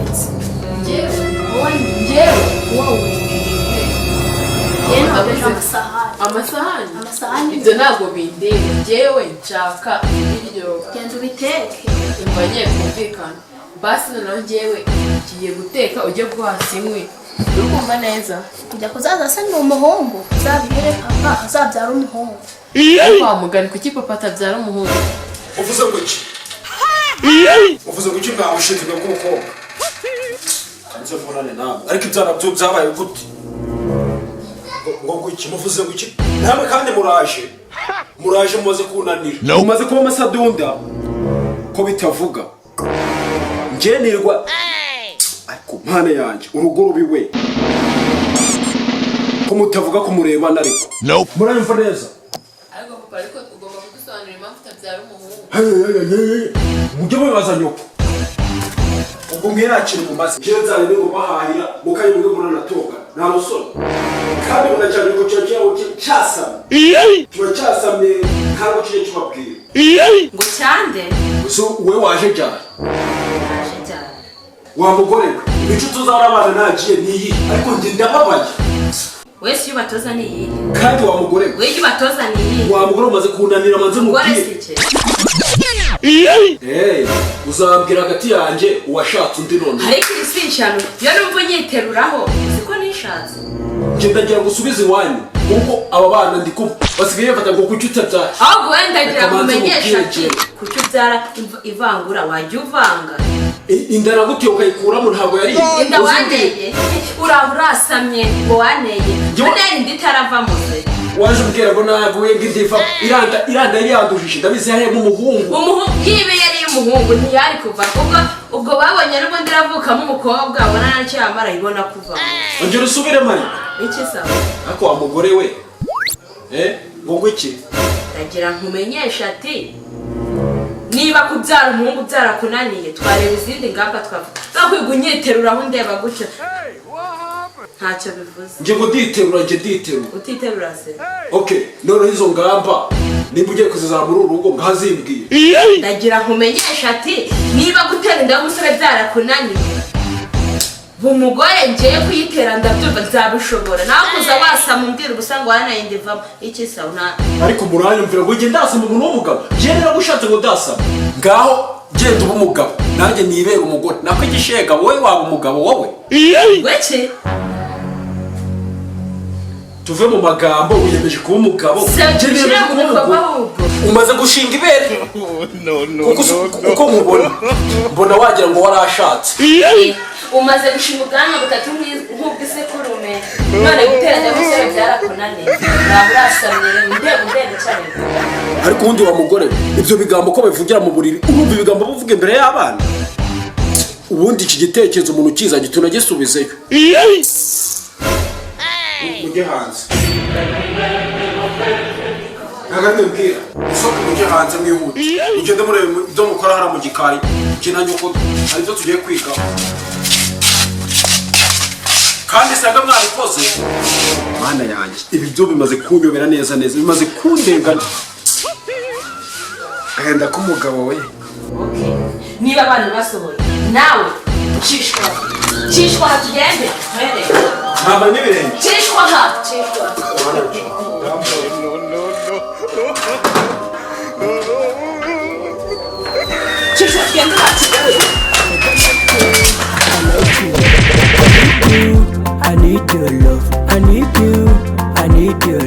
watetse njyewe wowe amasahani ibyo ntabwo bindeba njyewe nshaka ibiryo genda ubiteke imva ngiye kumvikana basi noneho njyewe ngiye guteka ujye guhasa inkwi uri kumva neza kujya kuzaza se ni umuhungu uzabwire papa azabyara umuhungu ariko wamugana kuki papa atabyara umuhungu uvuze ngo iki uvuze ngo iki ntawe ushinzwe bw'umukobwa kanze mbonane nawe ariko ibyana byo byabaye gute ngo iki muvuze ngo iki namwe kandi muraje mumaze kunanira mumaze kuba amasadunda ko bitavuga njye nirwa ariko mpane yanjye urugo rubiwe ko mutavuga ko murebana ariko murayumva neza ariko papa ariko ugomba kudusobanurira impamvu utabyara umuhungu mujye mubibaza nyoko ubwo mwirakire mu mazi njyewe nzane ngo bahahira mukayi mwe muranatoga nta musore kandi munacyane ko cyo cyasamye kiba cyasamye ntabwo kije kibabwira ngo cyande so we waje cyane wa mugore we icyo tuzarabana nagiye niyi ariko njye ndababaye wese iyo batoza ni iyi kandi wa mugore we iyo batoza ni iyi wa mugore umaze kunanira manze mubwire uzabwira hagati yanjye uwashatse undi none ariko isi inshano iyo numva unyiteruraho siko nishatse njye ndagira gusubiza iwanyu kuko aba bana ndi kumwe basigaye bafata ngo kuki utabyara ahubwo wenda ndagira kumenyesha kuki ubyara ivangura wajya uvanga inda nagutiye ukayikuramo ntabwo yari inda waneye uraho urasamye ngo waneye none inda itaravamo se waje ubwira ngo ntabwo wenge ndiva iranda yari yandujije ndabizi yarimo umuhungu yibe yari umuhungu ntiyari kuva ubwo babonye n'ubundi iravukamo umukobwa abona nacyo yamara ibona kuva ongera usubire mari iki sawa ariko wa mugore we ngo iki ndagira nkumenyesha ati niba kubyara umuhungu byarakunaniye twareba izindi ngamba twafata nakwiga unyiteruraho ndeba gutya ntacyo bivuze njye ngo nditerura utiterura se okay noneho izo ngamba nimba ugiye kuzizamura urugo ngazimbwiye ndagira nkumenyesha ati niba gutera inda y'umusore byarakunaniye umugore ngiye kuyitera ndabyumva nzabishobora nawe kuza wasama umbwira ubusa ngo wanaye ndivamo iki sawa ariko muranyumvira ngo njye ndasama umuntu w'umugabo njye naragushatse ngo ndasama ngaho genda uba umugabo nanjye nibere umugore nako igishega wowe waba umugabo wowe weke tuve mu magambo wiyemeje kuba umugabo umaze gushinga ibere kuko mbona wagira ngo warashatse umaze gushinga ubwanwa butatu nk'ubw'isekurume none guteranya umusore byarakunaniye ntabwo urasamye ndende cyane ariko ubundi wa mugore ibyo bigambo ko bivugira mu buriri urumva ibigambo bivuga imbere y'abana ubundi iki gitekerezo umuntu ukiza gituna gisubizeyo mujye hanze ntabwo mbwira isoko mujye hanze mwihute mugende murebe ibyo mukora hariya mu gikari njye na nyoko hari ibyo tugiye kwiga kandi sanga mwabikoze mana yanjye ibi byo bimaze kunyobera neza bimaze kundengana agenda k'umugabo we niba abantu basohoye nawe cishwa aha tugende ntabwo n'ibirenge cishwa aha cishwa tugende aha I need your love, I need you, I need your